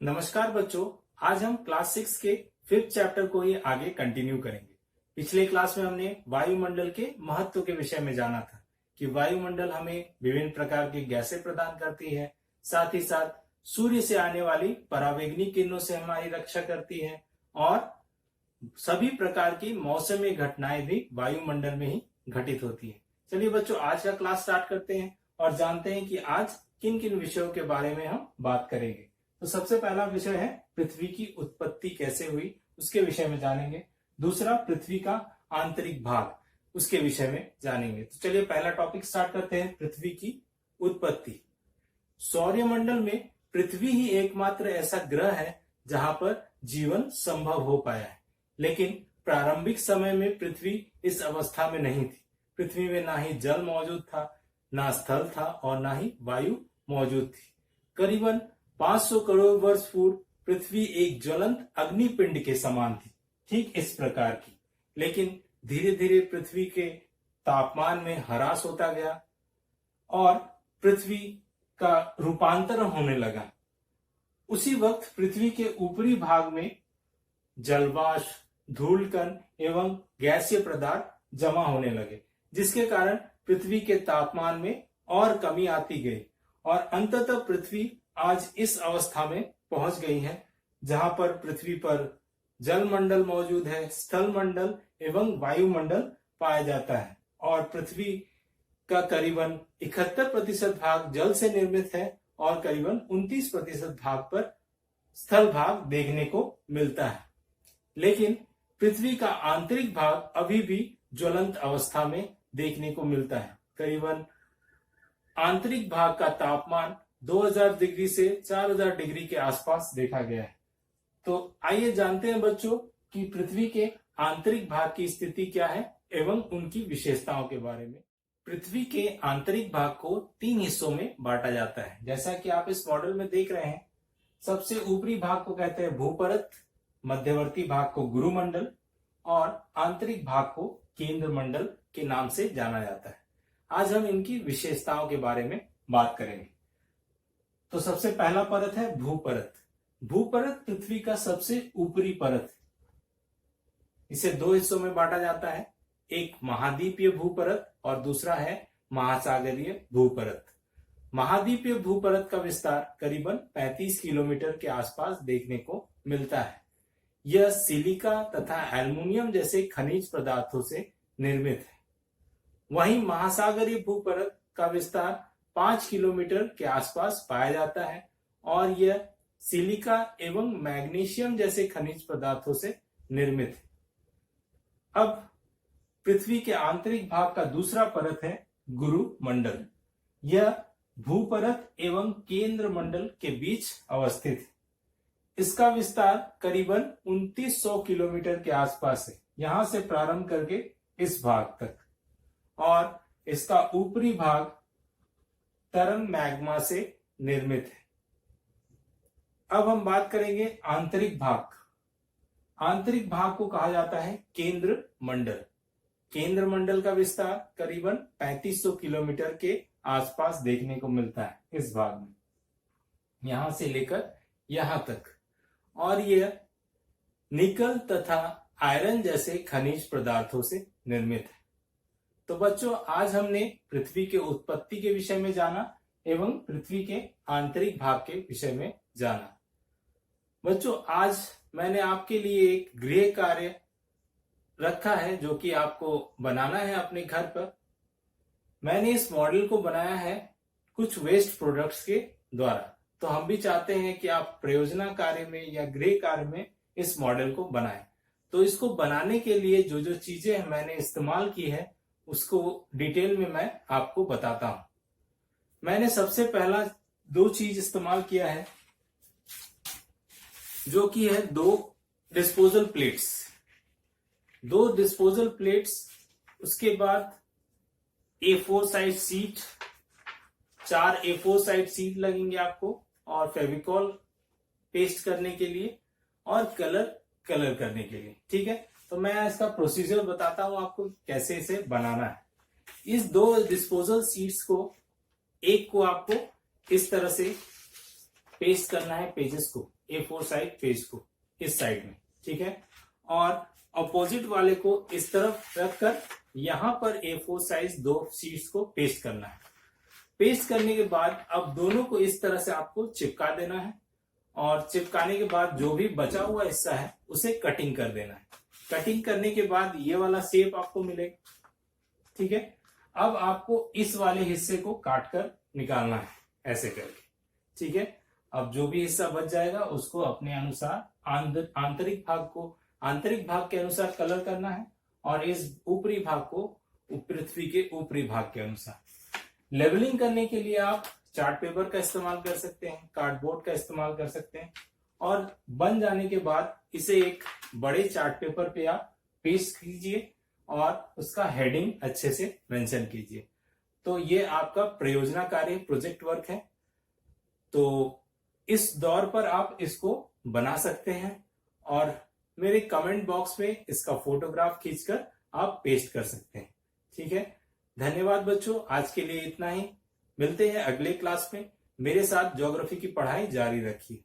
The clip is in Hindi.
नमस्कार बच्चों। आज हम क्लास 6 के 5th चैप्टर को ही आगे कंटिन्यू करेंगे। पिछले क्लास में हमने वायुमंडल के महत्व के विषय में जाना था कि वायुमंडल हमें विभिन्न प्रकार की गैसें प्रदान करती है, साथ ही साथ सूर्य से आने वाली परावैंगनी किरणों से हमारी रक्षा करती है और सभी प्रकार की मौसमी घटनाएं भी वायुमंडल में ही घटित होती है। चलिए बच्चों, आज का क्लास स्टार्ट करते हैं और जानते हैं कि आज किन किन विषयों के बारे में हम बात करेंगे। तो सबसे पहला विषय है पृथ्वी की उत्पत्ति कैसे हुई, उसके विषय में जानेंगे। दूसरा, पृथ्वी का आंतरिक भाग, उसके विषय में जानेंगे। तो चलिए पहला टॉपिक स्टार्ट करते हैं, पृथ्वी की उत्पत्ति। सौरमंडल में पृथ्वी ही एकमात्र ऐसा ग्रह है जहां पर जीवन संभव हो पाया है, लेकिन प्रारंभिक समय में पृथ्वी इस अवस्था में नहीं थी। पृथ्वी में ना ही जल मौजूद था, ना स्थल था और ना ही वायु मौजूद थी। करीबन 500 करोड़ वर्ष पूर्व पृथ्वी एक ज्वलंत अग्निपिंड के समान थी, ठीक इस प्रकार की। लेकिन धीरे धीरे पृथ्वी के तापमान में ह्रास होता गया और पृथ्वी का रूपांतरण होने लगा। उसी वक्त पृथ्वी के ऊपरी भाग में जलवाष्प, धूलकण एवं गैसीय पदार्थ जमा होने लगे, जिसके कारण पृथ्वी के तापमान में और कमी आती गई और अंततः पृथ्वी आज इस अवस्था में पहुंच गई है जहां पर पृथ्वी पर जलमंडल मौजूद है, स्थल मंडल एवं वायुमंडल पाया जाता है और पृथ्वी का करीबन 71% भाग जल से निर्मित है और करीबन 29% भाग पर स्थल भाग देखने को मिलता है। लेकिन पृथ्वी का आंतरिक भाग अभी भी ज्वलंत अवस्था में देखने को मिलता है। करीबन आंतरिक भाग का तापमान 2000 डिग्री से 4000 डिग्री के आसपास देखा गया है। तो आइए जानते हैं बच्चों कि पृथ्वी के आंतरिक भाग की स्थिति क्या है एवं उनकी विशेषताओं के बारे में। पृथ्वी के आंतरिक भाग को 3 हिस्सों में बांटा जाता है, जैसा कि आप इस मॉडल में देख रहे हैं। सबसे ऊपरी भाग को कहते हैं भूपरत, मध्यवर्ती भाग को गुरुमंडल और आंतरिक भाग को केंद्र मंडल के नाम से जाना जाता है। आज हम इनकी विशेषताओं के बारे में बात करेंगे। तो सबसे पहला परत है भूपरत। भूपरत पृथ्वी का सबसे ऊपरी परत है। इसे 2 हिस्सों में बांटा जाता है, एक महाद्वीपीय भूपरत और दूसरा है महासागरीय भूपरत। महाद्वीपीय भूपरत का विस्तार करीबन 35 किलोमीटर के आसपास देखने को मिलता है। यह सिलिका तथा एल्युमिनियम जैसे खनिज पदार्थों से निर्मित है। वहीं महासागरीय भूपरत का विस्तार 5 किलोमीटर के आसपास पाया जाता है और यह सिलिका एवं मैग्नीशियम जैसे खनिज पदार्थों से निर्मित है। अब पृथ्वी के आंतरिक भाग का दूसरा परत है गुरुमंडल। यह भूपरत एवं केंद्र मंडल के बीच अवस्थित है। इसका विस्तार करीबन 2900 किलोमीटर के आसपास है, यहां से प्रारंभ करके इस भाग तक, और इसका ऊपरी भाग तरल मैग्मा से निर्मित है। अब हम बात करेंगे आंतरिक भाग। आंतरिक भाग को कहा जाता है केंद्र मंडल। केंद्र मंडल का विस्तार करीबन 3500 किलोमीटर के आसपास देखने को मिलता है इस भाग में, यहां से लेकर यहां तक, और यह निकल तथा आयरन जैसे खनिज पदार्थों से निर्मित है। तो बच्चों, आज हमने पृथ्वी के उत्पत्ति के विषय में जाना एवं पृथ्वी के आंतरिक भाग के विषय में जाना। बच्चों, आज मैंने आपके लिए एक गृह कार्य रखा है जो कि आपको बनाना है अपने घर पर। मैंने इस मॉडल को बनाया है कुछ वेस्ट प्रोडक्ट्स के द्वारा। तो हम भी चाहते हैं कि आप प्रयोजना कार्य में या गृह कार्य में इस मॉडल को बनाएं। तो इसको बनाने के लिए जो जो चीजें मैंने इस्तेमाल की है उसको डिटेल में मैं आपको बताता हूं। मैंने सबसे पहला 2 चीज इस्तेमाल किया है, जो कि है 2 डिस्पोजल प्लेट्स। 2 डिस्पोजल प्लेट्स, उसके बाद A4 size seat, 4 A4 size seat लगेंगे आपको, और फेविकॉल पेस्ट करने के लिए और कलर करने के लिए। ठीक है, तो मैं इसका प्रोसीजर बताता हूं आपको कैसे इसे बनाना है। इस 2 डिस्पोजल सीट्स को, एक को आपको इस तरह से पेस्ट करना है पेजेस को, A4 साइज पेज को इस साइड में, ठीक है। और अपोजिट वाले को इस तरफ रखकर यहां पर A4 साइज 2 शीट्स को पेस्ट करना है। पेस्ट करने के बाद अब दोनों को इस तरह से आपको चिपका देना है और चिपकाने के बाद जो भी बचा हुआ हिस्सा है उसे कटिंग कर देना है। कटिंग करने के बाद ये वाला शेप आपको मिलेगा, ठीक है। अब आपको इस वाले हिस्से को काट कर निकालना है ऐसे करके, ठीक है। अब जो भी हिस्सा बच जाएगा उसको अपने अनुसार आंतरिक भाग के अनुसार कलर करना है और इस ऊपरी भाग को पृथ्वी के ऊपरी भाग के अनुसार। लेबलिंग करने के लिए आप चार्ट पेपर का इस्तेमाल कर सकते हैं, कार्डबोर्ड का इस्तेमाल कर सकते हैं और बन जाने के बाद इसे एक बड़े चार्ट पेपर पे आप पेस्ट कीजिए और उसका हेडिंग अच्छे से मेंशन कीजिए। तो ये आपका प्रयोजनकारी प्रोजेक्ट वर्क है। तो इस दौर पर आप इसको बना सकते हैं और मेरे कमेंट बॉक्स में इसका फोटोग्राफ खींचकर आप पेस्ट कर सकते हैं, ठीक है। धन्यवाद बच्चों, आज के लिए इतना ही। मिलते हैं अगले क्लास में। मेरे साथ ज्योग्राफी की पढ़ाई जारी रखिए।